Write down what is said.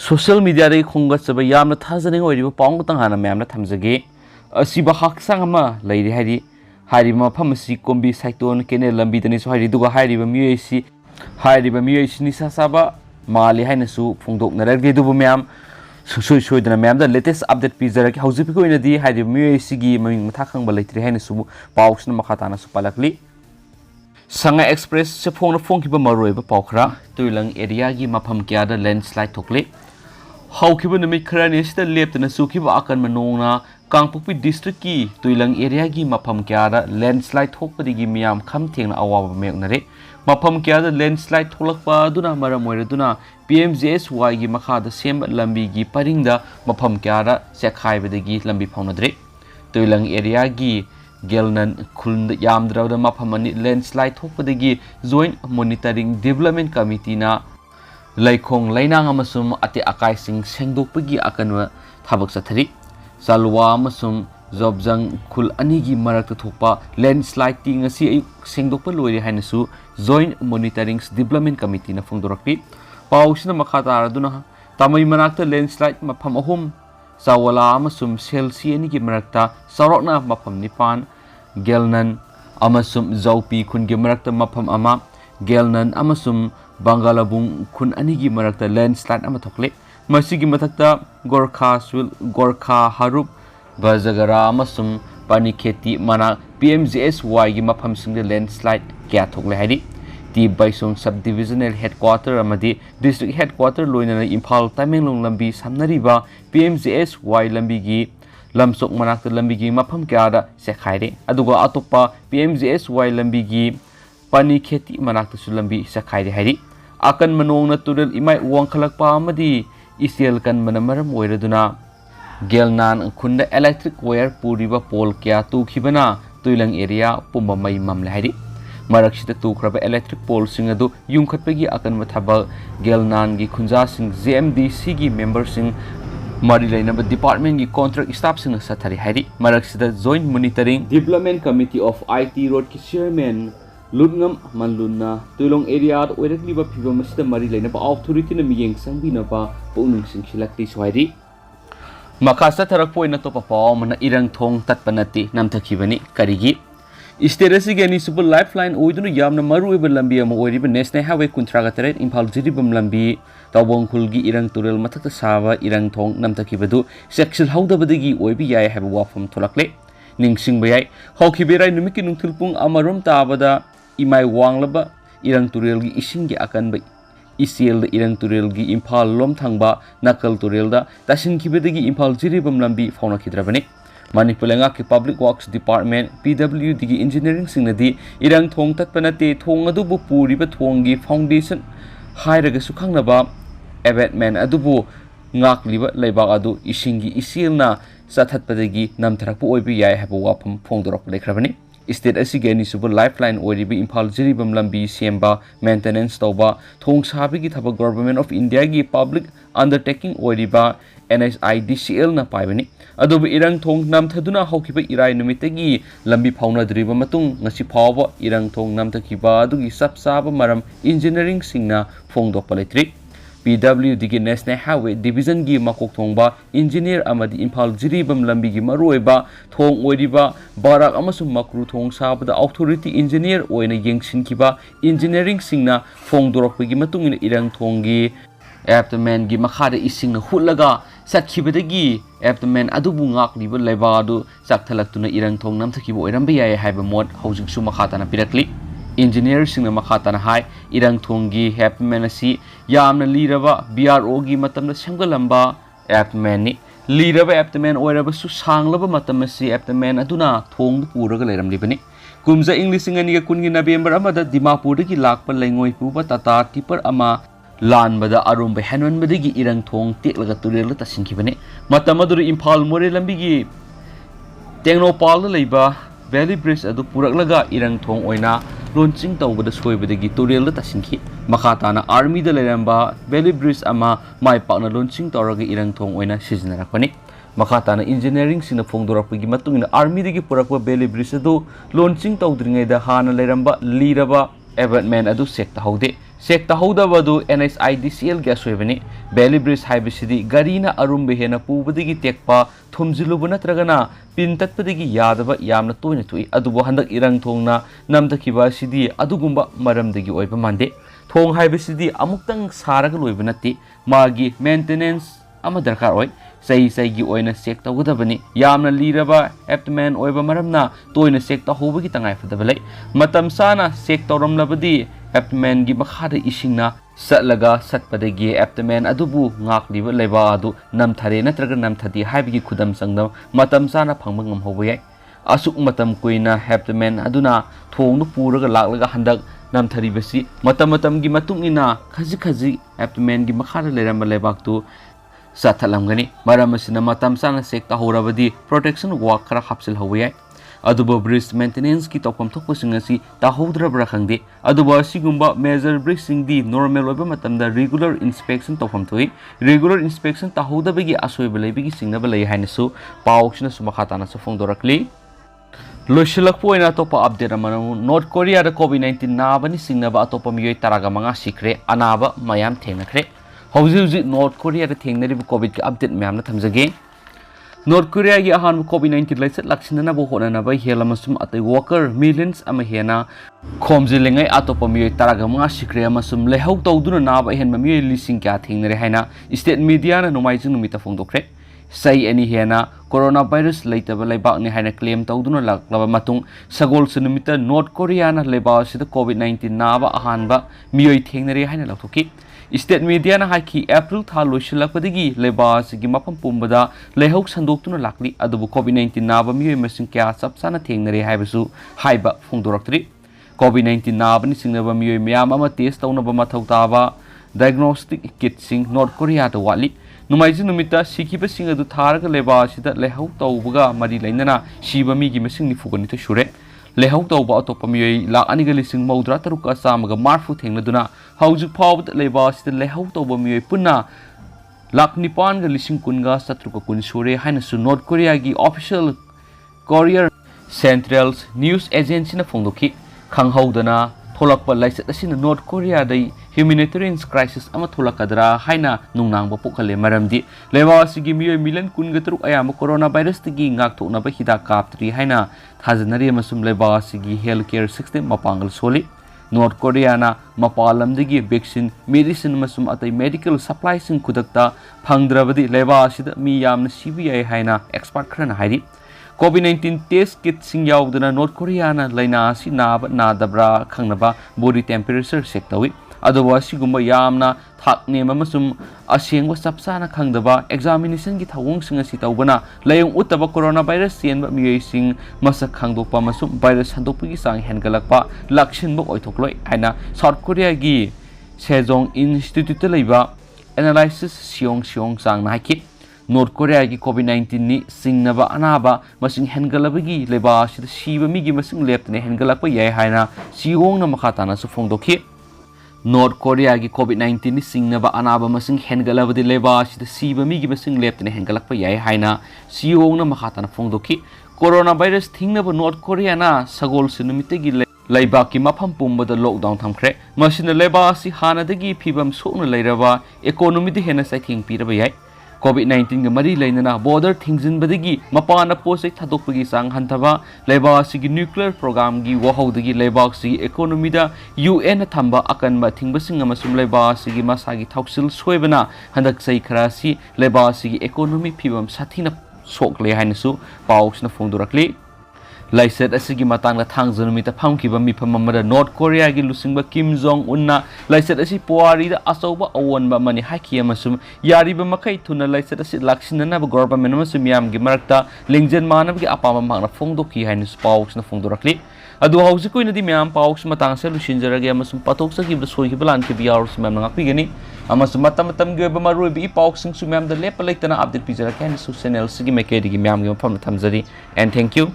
social media रे khongatchaba yamna thajaning oiriba paung tanghana myamna thamjage asiba haksang ama leiri hari mafam si kombi saiton kene lambi tani so hari duga hari ba miyoi si ni sasaba mali haina su phongdok narage dubu myam soi dana myam da latest update pizara ki hauji piko ina di hari miyoi si gi maming matha khangba leitri haina su pausna makhatana su palakli Sanga Express se phong ki ba maroi ba paukhra tuilang area gi mafam kya da landslide thokle haukiba nami khara ne sita leptana sukiba akan manongna Kangpokpi district ki tuilang area gi mafam kya da landslide thokpadi gi miyam kham thengna awaba meknare mafam kya da landslide tholakpa duna maramoira duna PMJSY gi makha da sem lambi gi paringda mafam kya da sekhaiba gi lambi phaunadre tuilang area gi gelnan khuln yamdraw da mafam ani landslide thokpadi gi joint monitoring development committee na laikhong lainang amasum ate akai sing sengdokpagi akanwa thabak sathari Salwa amasum Jobjang khul ani gi marakta thokpa landslide ti ngasi ayuk sengdokpa loiri hainasu joint monitoring development committee na phongdorakpi pausina makhata araduna tamai manakta landslide mafam ahum sawala amasum selsi ani gi marakta sarokna mafam nipan gelnan amasum jaupi khun gi marakta mafam ama gelnan amasum bangalabung khun ani gi marakta landslide ama thokle masigi mathakta gorkha harup bajagara amasum panikheti mana PMJSY gi mafam singde landslide kya thokle haidi ti baisong subdivisional headquarter amadi district headquarter loina Imphal Tamenglong lambi samnariba PMJSY lambi gi lamsok manakta lambi gi mafam kya da sekhaire aduga atoppa PMJSY lambi gi panikheti manakta su lambi sekhaire haidi akan manongna turel imai wangkhalakpa amadi Isiel kan manamaram oiraduna gelnan khunda electric wire puriba pole kya tu khibana tuilang area pumba mai mamle hari maraksita tu khraba electric pole sing adu yungkhatpagi akan mathaba gelnan gi khunja sing JMDC gi member sing mari lainaba department gi contract staff sing sathari hari maraksita joint monitoring development committee of IT road ki chairman Ludngam Manluna tuilong area oirakli ba phiba masida mari laina ba authority na miyeng sangbina ba punung singsilakti swairi makasa tharak poina to pa mana irang thong tatpanati namthakibani karigi Isterasi gani super lifeline oidunu yamna maru eba lambi ama oiriba national highway kuntraga teret Imphal jiribam lambi tawbong khulgi irang turel mathakta saba irang thong namthakibadu section haudabadagi oibi yai haba wafam tholakle ningsing bayai hokhiberai numiki nungthulpung amarom tabada imai wanglaba irang turel gi ising gi akan ba ICL irang turel gi Imphal lom thangba nakal turel da tasin khibedagi Imphal jiribam lambi fauna khidrabani Manipulenga ki public works department PWD gi engineering singnadi irang thong tatpanate thong adubu puriba thongi foundation hairaga sukhangnaba abatement adubu ngakliba leibak adu isingi ICL na sathatpadagi namtharakpu oibi yai haba wafam phongdorok lekhrabani State asigani super lifeline oiribi Imphal jiribam lambi semba maintenance tawba thong sabigi thaba government of India gi public undertaking oiriba NSIDCL na paibani adobu irang thong namthaduna haukiba irai numitagi lambi phauna driba matung ngasi phawba irang thong namthakiba adugi sapsaba maram engineering singna phongdok paletri PWD gi National Highway Division gi makok thongba engineer amadi Imphal jiribam lambi gi maroiba thong oiriba barak amasum makru thong sabada authority engineer oina yengsinkiba engineering singna phongdorok gi matungina irang thonggi abdomen gi makhada isingna hulaga sakhibadagi abdomen adubu ngakliba laiba adu sakthalakuna irang thong namthakiba oirambe yai haiba mod housing su makhatana pirakli engineer singna makhatana hai irang thonggi abdomen asi yamna liraba BRO gi matamna semgalamba abdomen ni liraba abdomen oiraba su sanglaba matam asi abdomen aduna thong puraga leiramlibani kumza english ngani ga kungi November amada Dimapur gi lakpa laingoi puba tata tipper ama lan bada arumba hanwan badagi irang thong teklaga turel ta sinkhibane matamaduru Imphal more lambi gi Tengnopal leiba Valley Bridge adu puraklaga irang thong oina launching tawbada soibadagi turel ta sinkhi makhatana army da leiramba Valley Bridge ama mai pakna launching tawraga irang thong oina sijinarakpani makhatana engineering sina phongdorakpagi matungina army dagi purakwa Valley Bridge adu launching tawdringai da hana leiramba liraba abatement adu sekta haude sec तहौदबदु NHIDCL gay सोइबनि Bailey bridge हाइबसिदि गारीना अरुम्बे Hena पुबदिगी तेकपा थुमजिलुब नत्रगना pin तत्पदिगी Yadav यामना तोइना थुइ अदुबो हंदक इरंग थोंगना नमदखिबा सिदि अदुगुंबा मरमदगी ओइबा मांदे थोंग हाइबसिदि अमुक्तंग सारग लोइबा नत्ति मागी maintenance अमा दरकार ओइ सही सही ओइना check तौगदबनि यामना लीरबा abdomen ओइबा मरमना तोइना check तौहोबगी तंगाइ फदबलै मतम साना check तौरमलबदि abdomen गी मखादा इसिंगना सटलगा सटपदगी abdomen अदुबु ngakliba leba adu namthare natraga namthadi haibigi khudam sangna matam sana phangba ngamhobo yai asuk matam kuina abdomen aduna thongnu puraga laklaga handak namthari basi matam gi matungina khaji abdomen gi makhara leram lebak tu sathalamgani maramasina matam sana sek ta horabadi protection work khara hapsil hawai aduba bridge maintenance ki topam thokpasing asi ta hodrabra khangde aduba sigumba major bridge sing di normal oba matamda regular inspection topam thoi regular inspection ta hodabagi asoi belebigi singna belai hainasu pauchna sumakhatana su phongdorakli loishilak poina topa update amana north korea da covid-19 nabani singna ba topa miyoi taraga manga sikre anaba mayam thengakre hauji north korea da thengnari covid ki update mayamna thamjage North Korea gi ahan COVID-19 laisat laksinana bo honana ba helamasum atai worker millions ama hena khomjilengai atopa miyoi taraga manga sikre amasum lehau tawduna na ba hen miyoi lising kya thingnare haina state media na nomaijing numita phongdokre sai ani hena coronavirus leitaba leibak ni haina claim tawduna laklaba matung sagol sunumita North Korea na leba sida COVID-19 na ba ahan ba miyoi thingnare haina laktoki State media na haiki April tha loisilakpadagi leba sigi mapam pumbada lehok sandokuna lakli adubu COVID-19 naba miyoi masing kya sapsana thengnare haibasu haiba phongdoraktri COVID-19 naba ni singnaba miyoi miyam ama test taunaba mathau taba diagnostic kit sing North Korea da wali numaiji numita sikiba sing adu tharaga leba sida lehok taubuga mari lainana shiba mi gi masing ni fugani to shure lehok tauba atopa miyoi lak aniga lising maudra taruka samaga marfu thengladuna haujuk phawd leba sida lehok tauba miyoi punna lak nipan ga lising kunga satruka kun sure haina su North Korea gi official courier centrals news agency na phongdoki khanghaudana tholakpa laisat asina North Korea dai humanitarian crisis ama tholakadra haina nungnang ba pokhale maramdi leba sigi miyoi million kun ga truk ayama coronavirus tigi ngak thokna ba hida kaptri haina thajanari amasum leba sigi healthcare system mapangal soli North Korea na mapalamdagi vaccine medicine masum atai medical supplies sing kudakta phangdrabadi leba sida mi yamna CBI haina expert khana hairi COVID-19 test kit sing yaudana North Korea na laina si nadabra khangnaba body temperature check tawi adowa sigumba yamna thakne mamasum asengwa sapsana khangdaba examination gi thawung singa si tawbana layung utaba coronavirus sienba miyoi sing masak khangdokpa masum virus handokpagi sang hengalakpa lakshinba oithokloi aina South Korea gi Sejong Institute leiba analysis siong sang na hakit North Korea gi COVID-19 ni singnaba anaba masing hengalabagi leba sida shiba mi gi masing leptne hengalakpa yai haina siong na makhatana su phongdokhi North Korea gi COVID-19 ni singnaba anaba masing hengalabadi leba sida shiba mi gi masing leptne hengalakpa yai haina siong na makhatana phongdokhi coronavirus thingnaba North Korea na sagol sinumite gi laiba ki mafam pumbada lockdown thamkhre masina leba si hanadagi phibam sokna leiraba economy de hena sai thing piraba yai COVID-19 ga mari lainana border thingzin badagi mapana posai thadokpagi sang hantaba leba sigi nuclear program gi wahaudagi leba sigi economy da UN thamba akanba thingbasing amasum leba sigi masagi thausil soibana handak sai kharasi leba sigi economy phibam sathina sokle hainasu pausna phongdorakli laisat asigi matangla thangjunumita phamkiba mifam amada North Korea gi lusingba Kim Jong Un na laisat asi puari da asauba awonba mani haki amasum yariba makai thuna laisat asi laksinana ba government amasum yam gi marakta lingjen manab gi apama mangna phongdoki hainus paus na phongdorakli adu hausi koina di myam paus matang se lusinjaragi amasum patok sa gi soi gi balan ki biars myam ngak pigani amasum matam gi ba maroi bi paus sing su myam da lepalaitana update pijara kan su channel sigi mekedi gi myam gi pham thamjari and thank you